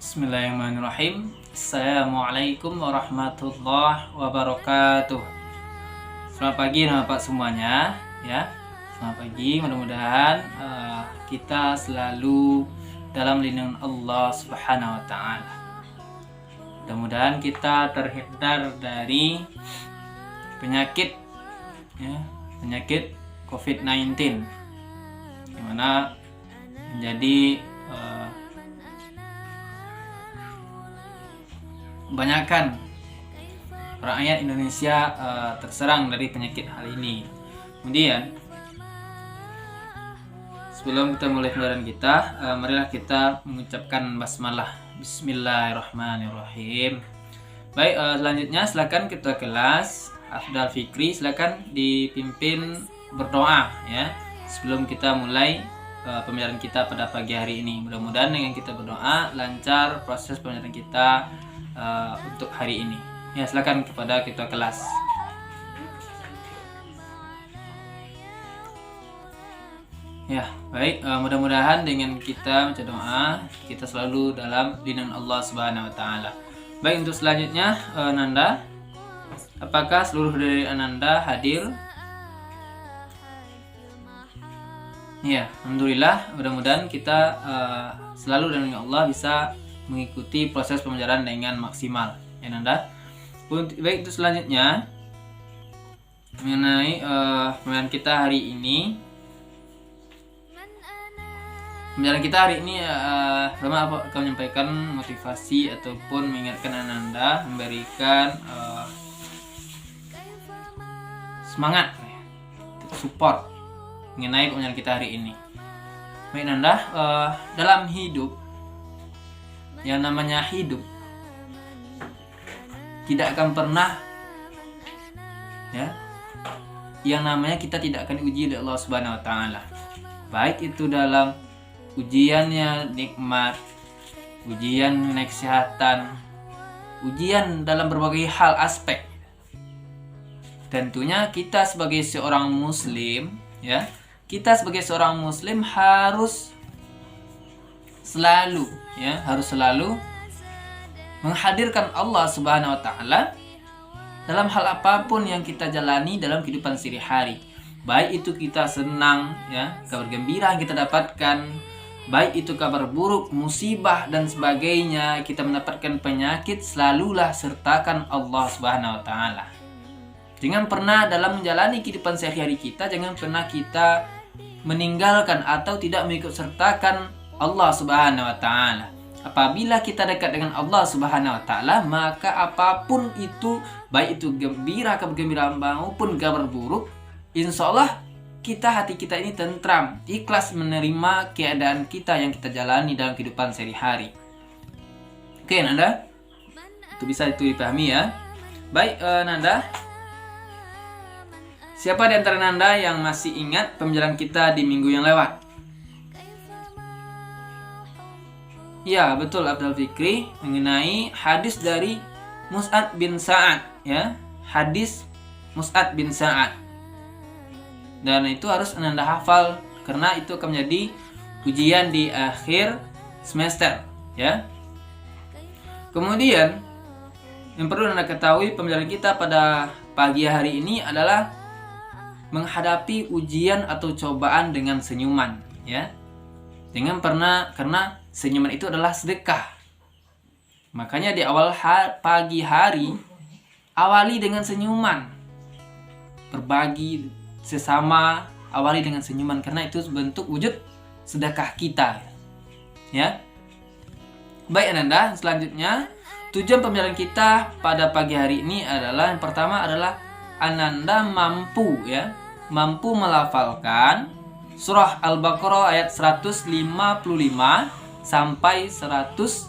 Bismillahirrahmanirrahim. Assalamualaikum warahmatullahi wabarakatuh. Selamat pagi Bapak semuanya ya. Selamat pagi, mudah-mudahan kita selalu dalam lindungan Allah Subhanahu wa taala. Mudah-mudahan kita terhindar dari penyakit ya, penyakit COVID-19 yang mana menjadi kebanyakan rakyat Indonesia terserang dari penyakit hal ini. Kemudian sebelum kita mulai pembelajaran kita, marilah kita mengucapkan basmalah. Bismillahirrahmanirrahim. Baik, selanjutnya silakan ketua kelas Afdal Fikri silakan dipimpin berdoa ya sebelum kita mulai pembelajaran kita pada pagi hari ini. Mudah-mudahan dengan kita berdoa lancar proses pembelajaran kita untuk hari ini. Ya, silakan kepada ketua kelas. Ya, baik. Mudah-mudahan dengan kita membaca doa, kita selalu dalam lindungan Allah Subhanahu wa taala. Baik, untuk selanjutnya Nanda, apakah seluruh dari Ananda hadir? Ya, alhamdulillah. Mudah-mudahan kita selalu dalam lindungan Allah bisa mengikuti proses pembelajaran dengan maksimal ya Nanda. Baik, itu selanjutnya mengenai pembelajaran kita hari ini. Pembelajaran kita hari ini pertama akan menyampaikan motivasi ataupun mengingatkan Ananda, memberikan semangat support mengenai pembelajaran kita hari ini. Baik Nanda, dalam hidup yang namanya hidup tidak akan pernah ya yang namanya kita tidak akan diuji oleh Allah Subhanahu wa taala, baik itu dalam ujiannya nikmat, ujian kesehatan, ujian dalam berbagai hal aspek. Tentunya kita sebagai seorang muslim ya, kita sebagai seorang muslim harus selalu menghadirkan Allah Subhanahu wa taala dalam hal apapun yang kita jalani dalam kehidupan sehari-hari. Baik itu kita senang ya, kabar gembira yang kita dapatkan, baik itu kabar buruk, musibah dan sebagainya, kita mendapatkan penyakit, selalulah sertakan Allah Subhanahu wa taala. Jangan pernah dalam menjalani kehidupan sehari-hari kita, jangan pernah kita meninggalkan atau tidak mengikut sertakan Allah Subhanahu wa taala. Apabila kita dekat dengan Allah Subhanahu wa taala, maka apapun itu, baik itu gembira, kabar gembira maupun kabar buruk, insyaallah hati kita ini tentram, ikhlas menerima keadaan kita yang kita jalani dalam kehidupan sehari-hari. Oke Nanda, itu bisa dipahami ya. Baik Nanda, siapa di antara Nanda yang masih ingat pembelajaran kita di minggu yang lewat? Ya, betul Abdul Fikri, mengenai hadis dari Mus'ad bin Sa'ad ya. Hadis Mus'ad bin Sa'ad. Dan itu harus Anda hafal karena itu akan menjadi ujian di akhir semester ya. Kemudian yang perlu Anda ketahui, pembelajaran kita pada pagi hari ini adalah menghadapi ujian atau cobaan dengan senyuman ya. Karena senyuman itu adalah sedekah. Makanya di awal pagi hari awali dengan senyuman. Berbagi sesama awali dengan senyuman karena itu bentuk wujud sedekah kita. Ya. Baik Ananda, selanjutnya tujuan pembelajaran kita pada pagi hari ini adalah yang pertama adalah Ananda mampu melafalkan Surah Al-Baqarah ayat 155 sampai 157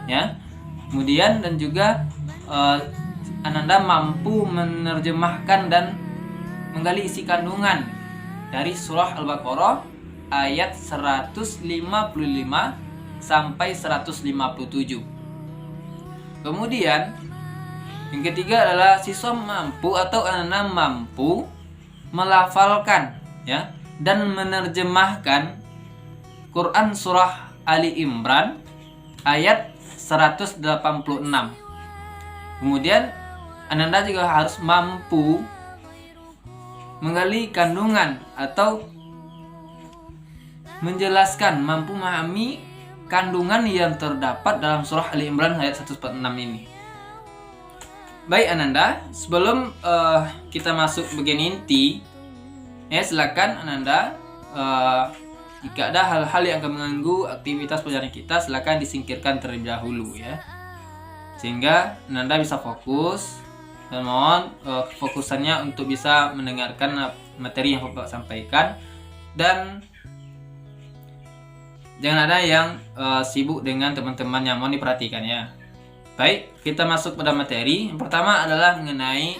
ya. Kemudian dan juga Ananda mampu menerjemahkan dan menggali isi kandungan dari Surah Al-Baqarah ayat 155 sampai 157. Kemudian yang ketiga adalah siswa mampu atau Ananda mampu melafalkan ya dan menerjemahkan Quran surah Ali Imran ayat 186. Kemudian Ananda juga harus mampu menggali kandungan atau menjelaskan, mampu memahami kandungan yang terdapat dalam surah Ali Imran ayat 146 ini. Baik Ananda, sebelum kita masuk bagian inti, silakan Ananda, jika ada hal-hal yang akan mengganggu aktivitas pelajaran kita, silakan disingkirkan terlebih dahulu ya, sehingga Ananda bisa fokus. Dan mohon fokusannya untuk bisa mendengarkan materi yang Bapak sampaikan, dan jangan ada yang sibuk dengan teman-teman yang mau diperhatikan ya. Baik, kita masuk pada materi. Yang pertama adalah mengenai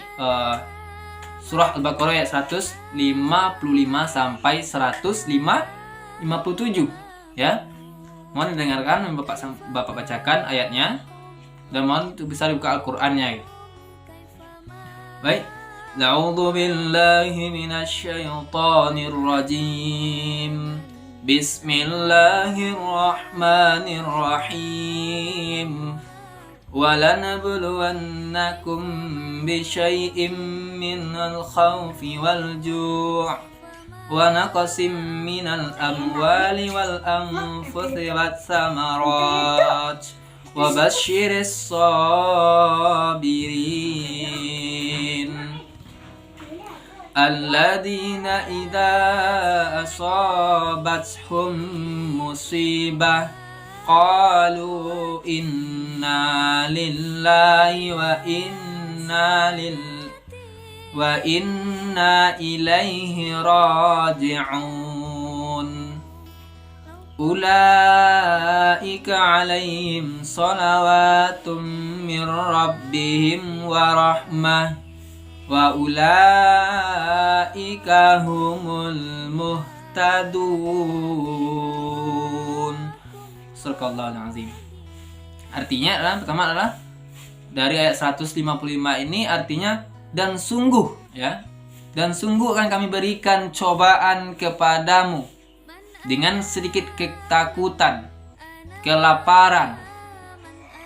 surah Al-Baqarah ayat 155 sampai 157 ya. Mohon didengarkan, Bapak bacakan ayatnya, dan mohon bisa dibuka Al-Qur'annya. Baik. A'udzu billahi minasy syaithanir rajim. Bismillahirrahmanirrahim. وَلَنَبْلُوَنَّكُمْ بِشَيْءٍ مِّنَ الْخَوْفِ وَالْجُوعِ وَنَقْصٍ مِّنَ الْأَمْوَالِ وَالْأَنفُسِ وَالثَّمَرَاتِ وَبَشِّرِ الصَّابِرِينَ الَّذِينَ إِذَا أَصَابَتْهُم مُّصِيبَةٌ قالوا إنا لله وإنا إليه راجعون أولئك عليهم صلوات من ربهم ورحمة وأولئك هم المهتدون. Surahul Azim. Artinya adalah, pertama adalah dari ayat 155 ini artinya, dan sungguh ya, dan sungguh akan kami berikan cobaan kepadamu dengan sedikit ketakutan, kelaparan,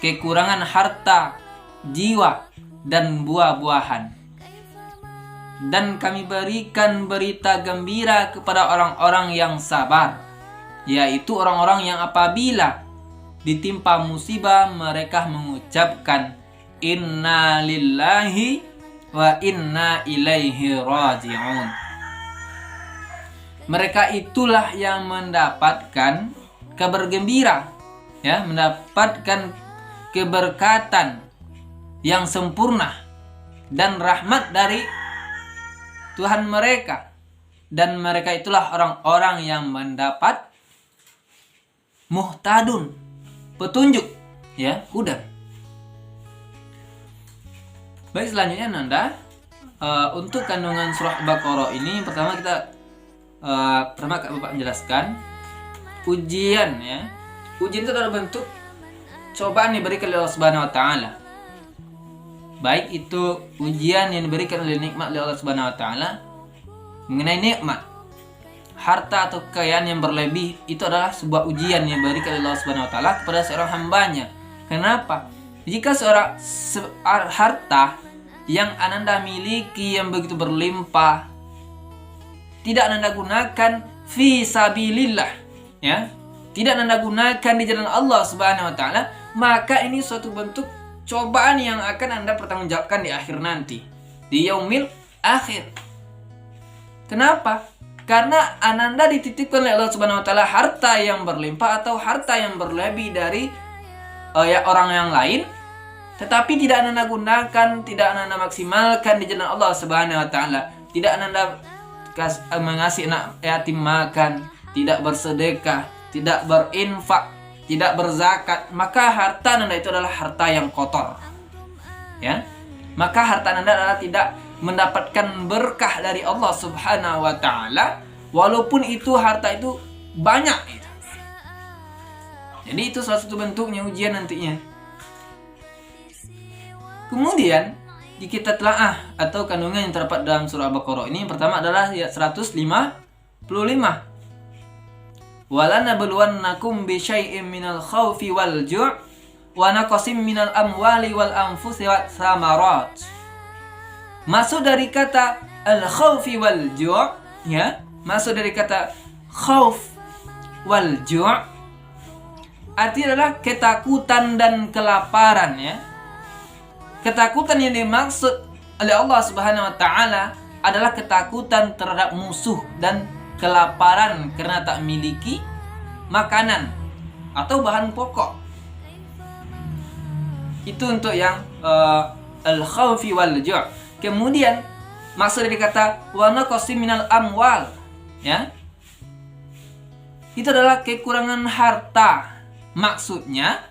kekurangan harta, jiwa, dan buah-buahan. Dan kami berikan berita gembira kepada orang-orang yang sabar, yaitu orang-orang yang apabila ditimpa musibah mereka mengucapkan inna lillahi wa inna ilaihi raji'un. Mereka itulah yang mendapatkan kabar gembira ya, mendapatkan keberkatan yang sempurna dan rahmat dari Tuhan mereka, dan mereka itulah orang-orang yang mendapat muhtadun, petunjuk ya, hudan. Baik, selanjutnya Nanda, untuk kandungan surah Al-Baqarah ini pertama kita pertama Bapak menjelaskan ujian ya. Ujian itu adalah bentuk cobaan yang diberikan oleh Allah Subhanahu wa taala. Baik itu ujian yang diberikan oleh nikmat oleh Allah Subhanahu wa taala mengenai nikmat harta atau kekayaan yang berlebih, itu adalah sebuah ujian yang diberikan oleh Allah Subhanahu wa taala kepada seorang hambanya. Kenapa? Jika seorang harta yang Ananda miliki yang begitu berlimpah tidak Ananda gunakan fi sabilillah ya, tidak Ananda gunakan di jalan Allah Subhanahu wa taala, maka ini suatu bentuk cobaan yang akan Anda pertanggungjawabkan di akhir nanti, di yaumil akhir. Kenapa? Karena Ananda dititipkan oleh Allah Subhanahu wa taala harta yang berlimpah atau harta yang berlebih dari orang yang lain, tetapi tidak Ananda gunakan, tidak Ananda maksimalkan di jalan Allah Subhanahu wa taala. Tidak Ananda mengasih anak yatim makan, tidak bersedekah, tidak berinfak, tidak berzakat, maka harta Ananda itu adalah harta yang kotor. Ya. Maka harta Ananda adalah tidak mendapatkan berkah dari Allah Subhanahu wa taala, walaupun itu harta itu banyak gitu. Jadi itu salah satu bentuknya ujian nantinya. Kemudian jika kita telaah atau kandungan yang terdapat dalam surah Al-Baqarah ini, yang pertama adalah ayat 155. walanabluwannakum bisyai'im minal khaufi wal ju' wa naqsim minal amwali wal anfusi was samarat. Maksud dari kata al-khaufi wal ju', ya, maksud dari kata khauf wal ju' artinya adalah ketakutan dan kelaparan, ya. Ketakutan yang dimaksud oleh Allah Subhanahu wa taala adalah ketakutan terhadap musuh dan kelaparan karena tak memiliki makanan atau bahan pokok. Itu untuk yang al-khawfi wal ju'. Kemudian maksud dari kata wa naqsim minal amwal, ya, itu adalah kekurangan harta. Maksudnya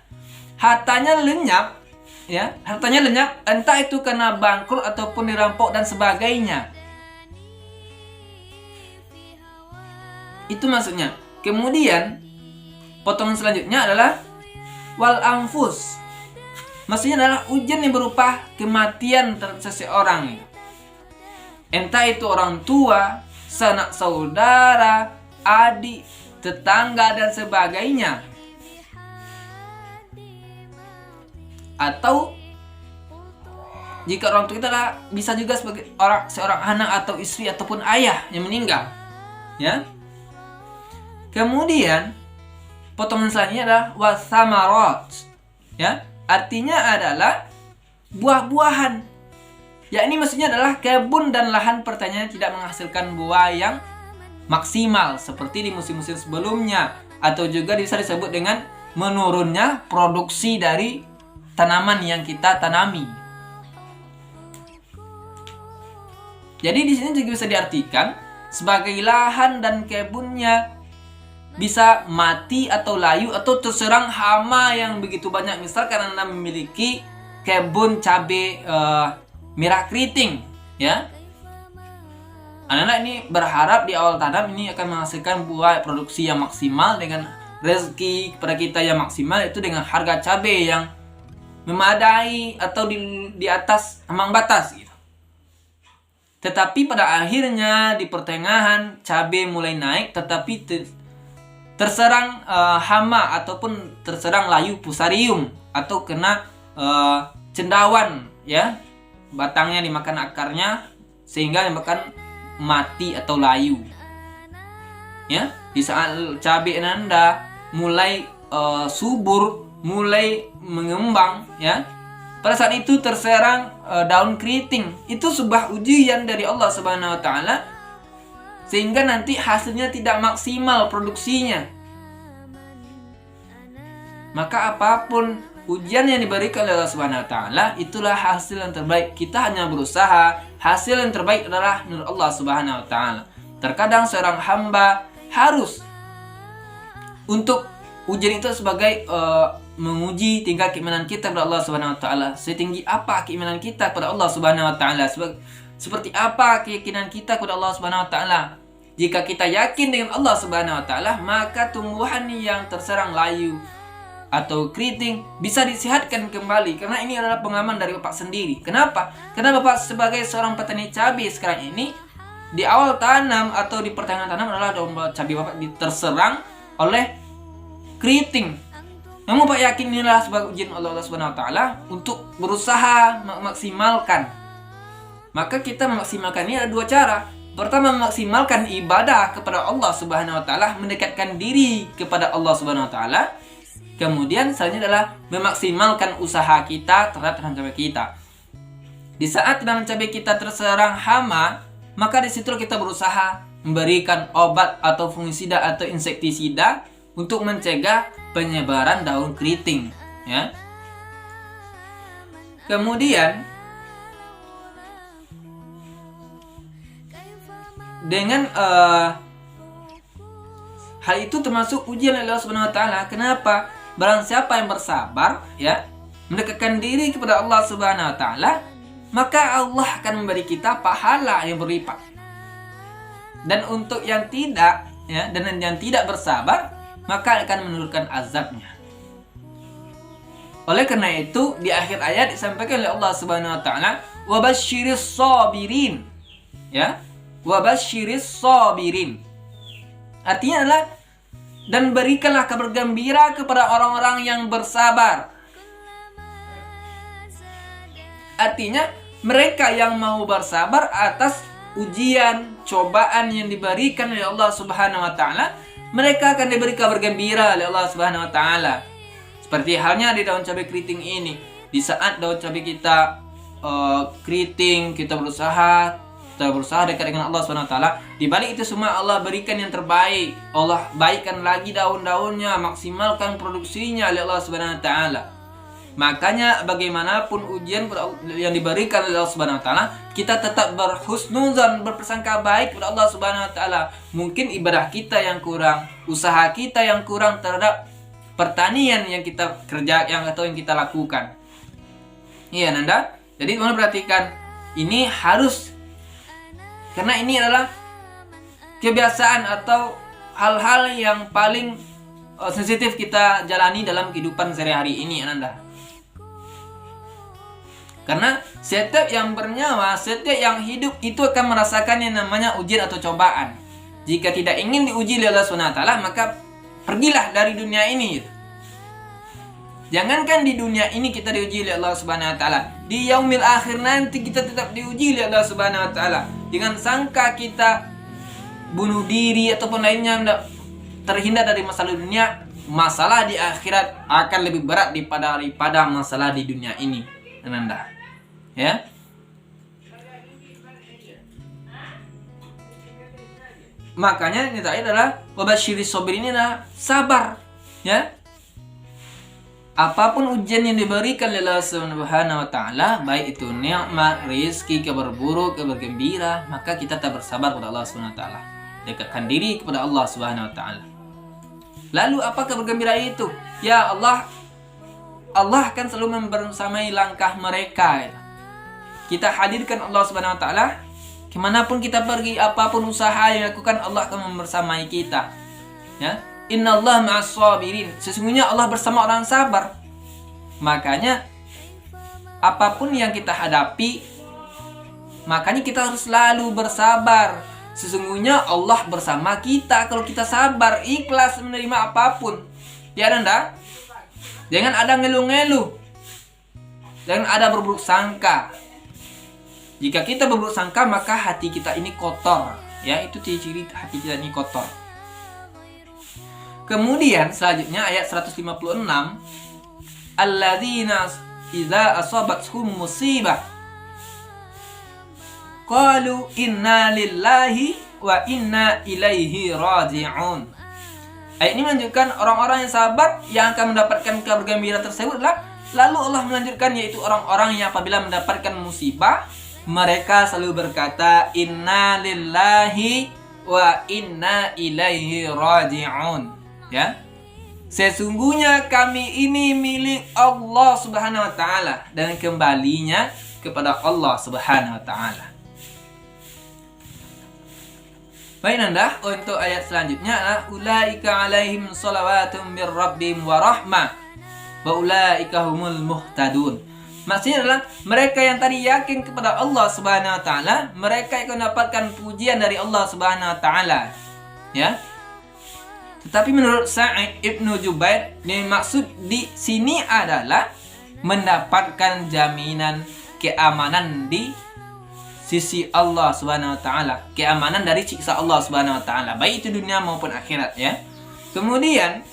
hartanya lenyap, ya, hartanya lenyap entah itu karena bangkrut ataupun dirampok dan sebagainya. Itu maksudnya. Kemudian potongan selanjutnya adalah wal anfus. Maksudnya adalah ujian yang berupa kematian seseorang. Entah itu orang tua, sanak saudara, adik, tetangga dan sebagainya. Atau jika orang tua kita adalah bisa juga sebagai seorang anak atau istri ataupun ayah yang meninggal, ya. Kemudian potongan selanjutnya adalah wasamarat, ya, artinya adalah buah-buahan. Ya, ini maksudnya adalah kebun dan lahan pertanian tidak menghasilkan buah yang maksimal seperti di musim-musim sebelumnya, atau juga bisa disebut dengan menurunnya produksi dari tanaman yang kita tanami. Jadi di sini juga bisa diartikan sebagai lahan dan kebunnya bisa mati atau layu atau terserang hama yang begitu banyak. Misal karena Anda memiliki kebun cabai merah keriting, ya. Anak-anak ini berharap di awal tanam ini akan menghasilkan buah produksi yang maksimal dengan rezeki kepada kita yang maksimal, itu dengan harga cabai yang memadai atau di atas ambang batas, gitu. Tetapi pada akhirnya di pertengahan cabai mulai naik, tetapi terserang hama ataupun terserang layu fusarium atau kena cendawan, ya, batangnya dimakan akarnya sehingga dimakan mati atau layu, ya. Di saat cabai Anda mulai subur, mulai mengembang, ya, pada saat itu terserang daun keriting. Itu sebuah ujian dari Allah Subhanahu wa taala sehingga nanti hasilnya tidak maksimal produksinya. Maka apapun ujian yang diberikan oleh Allah Subhanahu wa taala, itulah hasil yang terbaik. Kita hanya berusaha, hasil yang terbaik adalah menurut Allah Subhanahu wa taala. Terkadang seorang hamba harus untuk ujian itu sebagai menguji tingkat keimanan kita kepada Allah Subhanahu wa taala. Setinggi apa keimanan kita kepada Allah Subhanahu wa taala? Seperti apa keyakinan kita kepada Allah Subhanahu wa taala? Jika kita yakin dengan Allah Subhanahu wa taala, maka tumbuhan yang terserang layu atau keriting bisa disehatkan kembali. Karena ini adalah pengalaman dari Bapak sendiri. Kenapa? Karena Bapak sebagai seorang petani cabai sekarang ini, di awal tanam atau di pertengahan tanam adalah cabai Bapak terserang oleh keriting. Namun Bapak yakin inilah sebagai ujian Allah Subhanahu wa taala untuk berusaha memaksimalkan. Maka kita memaksimalkan ini ada dua cara. Pertama, memaksimalkan ibadah kepada Allah Subhanahu wa taala, mendekatkan diri kepada Allah Subhanahu wa taala. Kemudian selanjutnya adalah memaksimalkan usaha kita terhadap tanam cabai kita. Di saat tanam cabai kita terserang hama, maka di situ kita berusaha memberikan obat atau fungisida atau insektisida untuk mencegah penyebaran daun keriting, ya. Kemudian dengan hal itu termasuk ujian Allah Subhanahu wa taala. Kenapa? Barang siapa yang bersabar, ya, mendekatkan diri kepada Allah Subhanahu wa taala, maka Allah akan memberi kita pahala yang berlipat. Dan untuk yang tidak, ya, dan yang tidak bersabar, maka akan menurunkan azabnya. Oleh karena itu, di akhir ayat disampaikan oleh Allah Subhanahu wa taala, "Wa basyiris sabirin." Ya, "Wa basyiris sabirin." Artinya adalah dan berikanlah kabar gembira kepada orang-orang yang bersabar. Artinya mereka yang mau bersabar atas ujian, cobaan yang diberikan oleh Allah Subhanahu wa taala, mereka akan diberi kabar gembira oleh Allah Subhanahu wa taala. Seperti halnya di daun cabai keriting ini. Di saat daun cabai kita keriting, kita berusaha dekat dengan Allah Subhanahu wa taala, di balik itu semua Allah berikan yang terbaik. Allah baikkan lagi daun-daunnya, maksimalkan produksinya oleh Allah Subhanahu wa taala. Makanya bagaimanapun ujian yang diberikan oleh Allah Subhanahu wa taala, kita tetap berhusnuzan, berprasangka baik kepada Allah Subhanahu wa taala. Mungkin ibadah kita yang kurang, usaha kita yang kurang terhadap pertanian yang kita atau yang kita lakukan. Iya, Nanda. Jadi teman perhatikan, ini harus, karena ini adalah kebiasaan atau hal-hal yang paling sensitif kita jalani dalam kehidupan sehari-hari ini, Nanda. Karena setiap yang bernyawa, setiap yang hidup itu akan merasakan yang namanya ujian atau cobaan. Jika tidak ingin diuji oleh Allah SWT, maka pergilah dari dunia ini. Jangankan di dunia ini kita diuji oleh Allah Subhanahu wa taala, di yaumil akhir nanti kita tetap diuji oleh Allah Subhanahu wa taala. Jangan sangka kita bunuh diri ataupun lainnya terhindar dari masalah dunia, masalah di akhirat akan lebih berat daripada masalah di dunia ini, Nanda. Ya. Makanya ini tadi adalah wabasyiris sabirin, ini adalah sabar, ya. Apapun ujian yang diberikan oleh Allah Subhanahu wa taala, baik itu nikmat, rezeki, kabar buruk, kabar gembira, maka kita tetap bersabar kepada Allah Subhanahu wa taala. Dekatkan diri kepada Allah Subhanahu wa taala. Lalu apa kabar gembira itu? Ya Allah akan selalu membersamai langkah mereka. Kita hadirkan Allah Subhanahu wa taala kemanapun kita pergi, apapun usaha yang dilakukan, Allah akan membersamai kita. Ya. Innallaha ma'as sabirin. Sesungguhnya Allah bersama orang sabar. Makanya apapun yang kita hadapi, makanya kita harus selalu bersabar. Sesungguhnya Allah bersama kita kalau kita sabar, ikhlas menerima apapun. Ya, Nanda? Jangan ada ngeluh-ngeluh. Jangan ada berburuk sangka. Jika kita berburuk sangka, maka hati kita ini kotor. Ya, itu ciri hati kita ini kotor. Kemudian selanjutnya ayat 156, alladzina idza asabathum musibah qalu inna lillahi wa inna ilaihi raji'un. Ayat ini menunjukkan orang-orang yang sabar yang akan mendapatkan kabar gembira tersebut. Lalu Allah melanjutkan, yaitu orang-orang yang apabila mendapatkan musibah, mereka selalu berkata inna lillahi wa inna ilaihi raji'un. Ya, sesungguhnya kami ini milik Allah Subhanahu wa taala dan kembalinya kepada Allah Subhanahu wa taala. Baik, Nanda, untuk ayat selanjutnya, ulaika alaihim shalawatun mir rabbihim wa rahmah wa ulaika humul muhtadun. Maksudnya adalah mereka yang tadi yakin kepada Allah Subhanahu wa taala, mereka akan mendapatkan pujian dari Allah Subhanahu wa taala. Ya. Tetapi menurut Sa'id Ibnu Jubair, yang maksud di sini adalah mendapatkan jaminan keamanan di sisi Allah Subhanahu wa taala, keamanan dari siksa Allah Subhanahu wa taala, baik itu dunia maupun akhirat, ya. Kemudian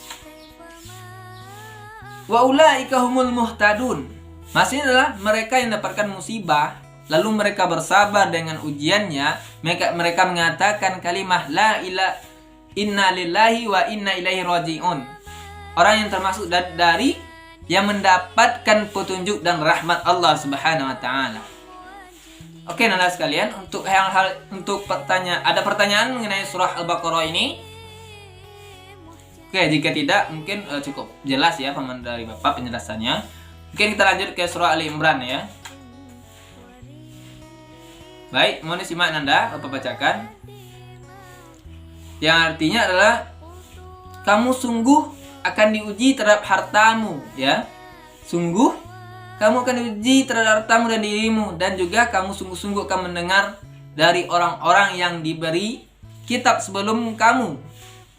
wa ulaika humul muhtadun. Maksudnya adalah mereka yang mendapatkan musibah lalu mereka bersabar dengan ujiannya, mereka mengatakan kalimah la ilaha inna lillahi wa inna ilaihi raji'un. Orang yang termasuk dari yang mendapatkan petunjuk dan rahmat Allah Subhanahu wa taala. Oke, Nanda sekalian, untuk ada pertanyaan mengenai surah Al-Baqarah ini? Oke, jika tidak mungkin cukup jelas ya paman dari Bapak penjelasannya. Mungkin kita lanjut ke surah Ali Imran, ya. Baik, mohon disimak Nanda, Bapak bacakan. Yang artinya adalah kamu sungguh akan diuji terhadap hartamu, ya. Sungguh kamu akan diuji terhadap hartamu dan dirimu, dan juga kamu sungguh-sungguh akan mendengar dari orang-orang yang diberi kitab sebelum kamu,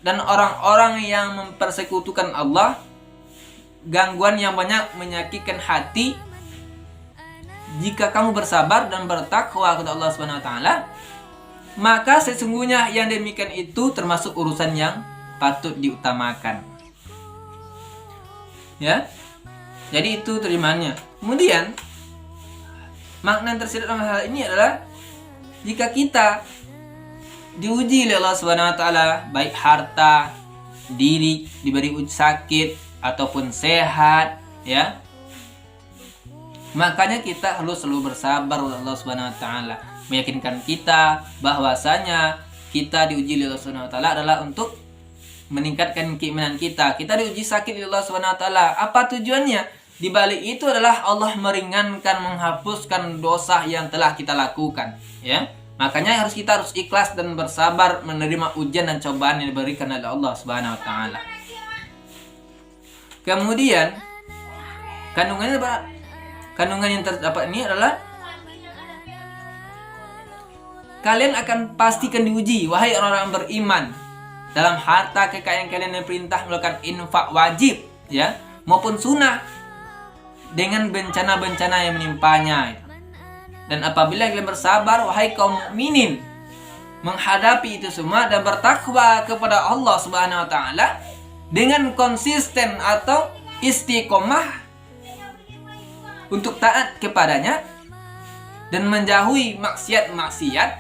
dan orang-orang yang mempersekutukan Allah, gangguan yang banyak menyakitkan hati, jika kamu bersabar dan bertakwa kepada Allah Subhanahu wa taala, maka sesungguhnya yang demikian itu termasuk urusan yang patut diutamakan. Ya. Jadi itu terjemahannya. Kemudian makna yang tersirat dalam hal ini adalah jika kita diuji oleh Allah Subhanahu wa taala, baik harta, diri diberi uji sakit ataupun sehat, ya. Makanya kita harus selalu bersabar oleh Allah Subhanahu wa taala, meyakinkan kita bahwasanya kita diuji oleh Allah Subhanahu wa taala adalah untuk meningkatkan keimanan kita. Kita diuji sakit oleh Allah Subhanahu wa taala. Apa tujuannya? Di balik itu adalah Allah meringankan, menghapuskan dosa yang telah kita lakukan, ya. Makanya kita harus ikhlas dan bersabar menerima ujian dan cobaan yang diberikan oleh Allah Subhanahu wa taala. Kemudian kandungan yang terdapat ini adalah kalian akan pastikan diuji, wahai orang-orang beriman, dalam harta kekayaan kalian yang perintah melakukan infak wajib, ya, maupun sunnah, dengan bencana-bencana yang menimpanya. Dan apabila kalian bersabar, wahai kaum mukminin, menghadapi itu semua dan bertakwa kepada Allah Subhanahu wa taala dengan konsisten atau istiqomah untuk taat kepadanya dan menjauhi maksiat-maksiat,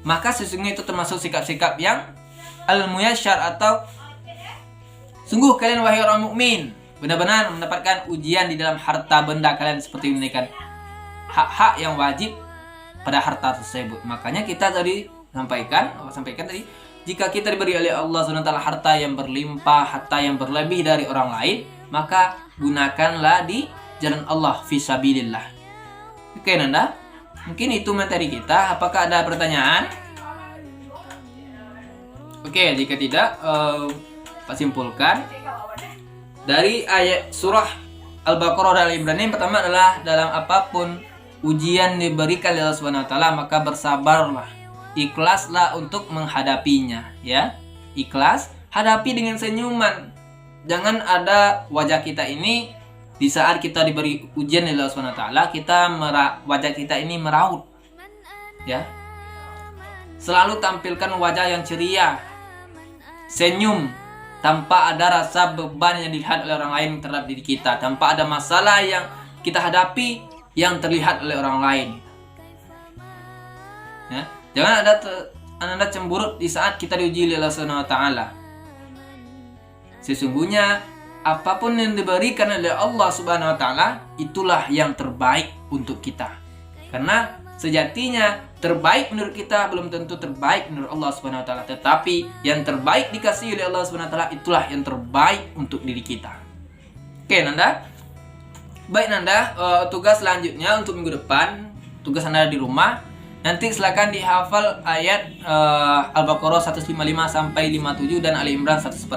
maka sesungguhnya itu termasuk sikap-sikap yang al-muyasyar, atau sungguh kalian wahai orang mukmin benar-benar mendapatkan ujian di dalam harta benda kalian, seperti menunaikan hak-hak yang wajib pada harta tersebut. Makanya kita tadi sampaikan tadi, jika kita diberi oleh Allah SWT harta yang berlimpah, harta yang berlebih dari orang lain, maka gunakanlah di jalan Allah fisabilillah. Oke Nanda, mungkin itu materi kita. Apakah ada pertanyaan? Oke, jika tidak, Pak simpulkan dari ayat surah Al-Baqarah dan Al-Imran. Yang pertama adalah dalam apapun ujian diberikan oleh Allah Subhanahu wa taala, maka bersabarlah, ikhlaslah untuk menghadapinya, ya. Ikhlas, hadapi dengan senyuman. Jangan ada wajah kita ini di saat kita diberi ujian oleh Allah Subhanahu wa taala, wajah kita ini meraut, ya. Selalu tampilkan wajah yang ceria, senyum, tanpa ada rasa beban yang dilihat oleh orang lain terhadap diri kita, tanpa ada masalah yang kita hadapi yang terlihat oleh orang lain, ya. Jangan ada anda cemburut di saat kita diuji oleh Allah Subhanahu wa taala. Sesungguhnya apapun yang diberikan oleh Allah Subhanahu wa taala itulah yang terbaik untuk kita. Karena sejatinya terbaik menurut kita belum tentu terbaik menurut Allah Subhanahu wa taala, tetapi yang terbaik dikasih oleh Allah Subhanahu wa taala itulah yang terbaik untuk diri kita. Oke, Nanda. Baik Nanda, tugas selanjutnya untuk minggu depan, tugas Anda di rumah, nanti silakan dihafal ayat Al-Baqarah 155 sampai 57 dan Ali Imran 146.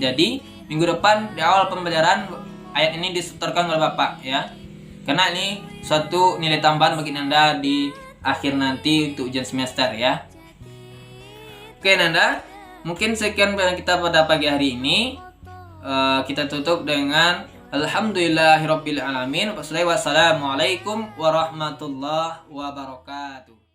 Jadi minggu depan di awal pembelajaran ayat ini disetorkan oleh Bapak, ya. Karena ini suatu nilai tambahan bagi Nanda di akhir nanti untuk ujian semester, ya. Oke Nanda, mungkin sekian pembelajaran kita pada pagi hari ini. Kita tutup dengan Alhamdulillahirabbil alamin. Wassalamualaikum warahmatullahi wabarakatuh.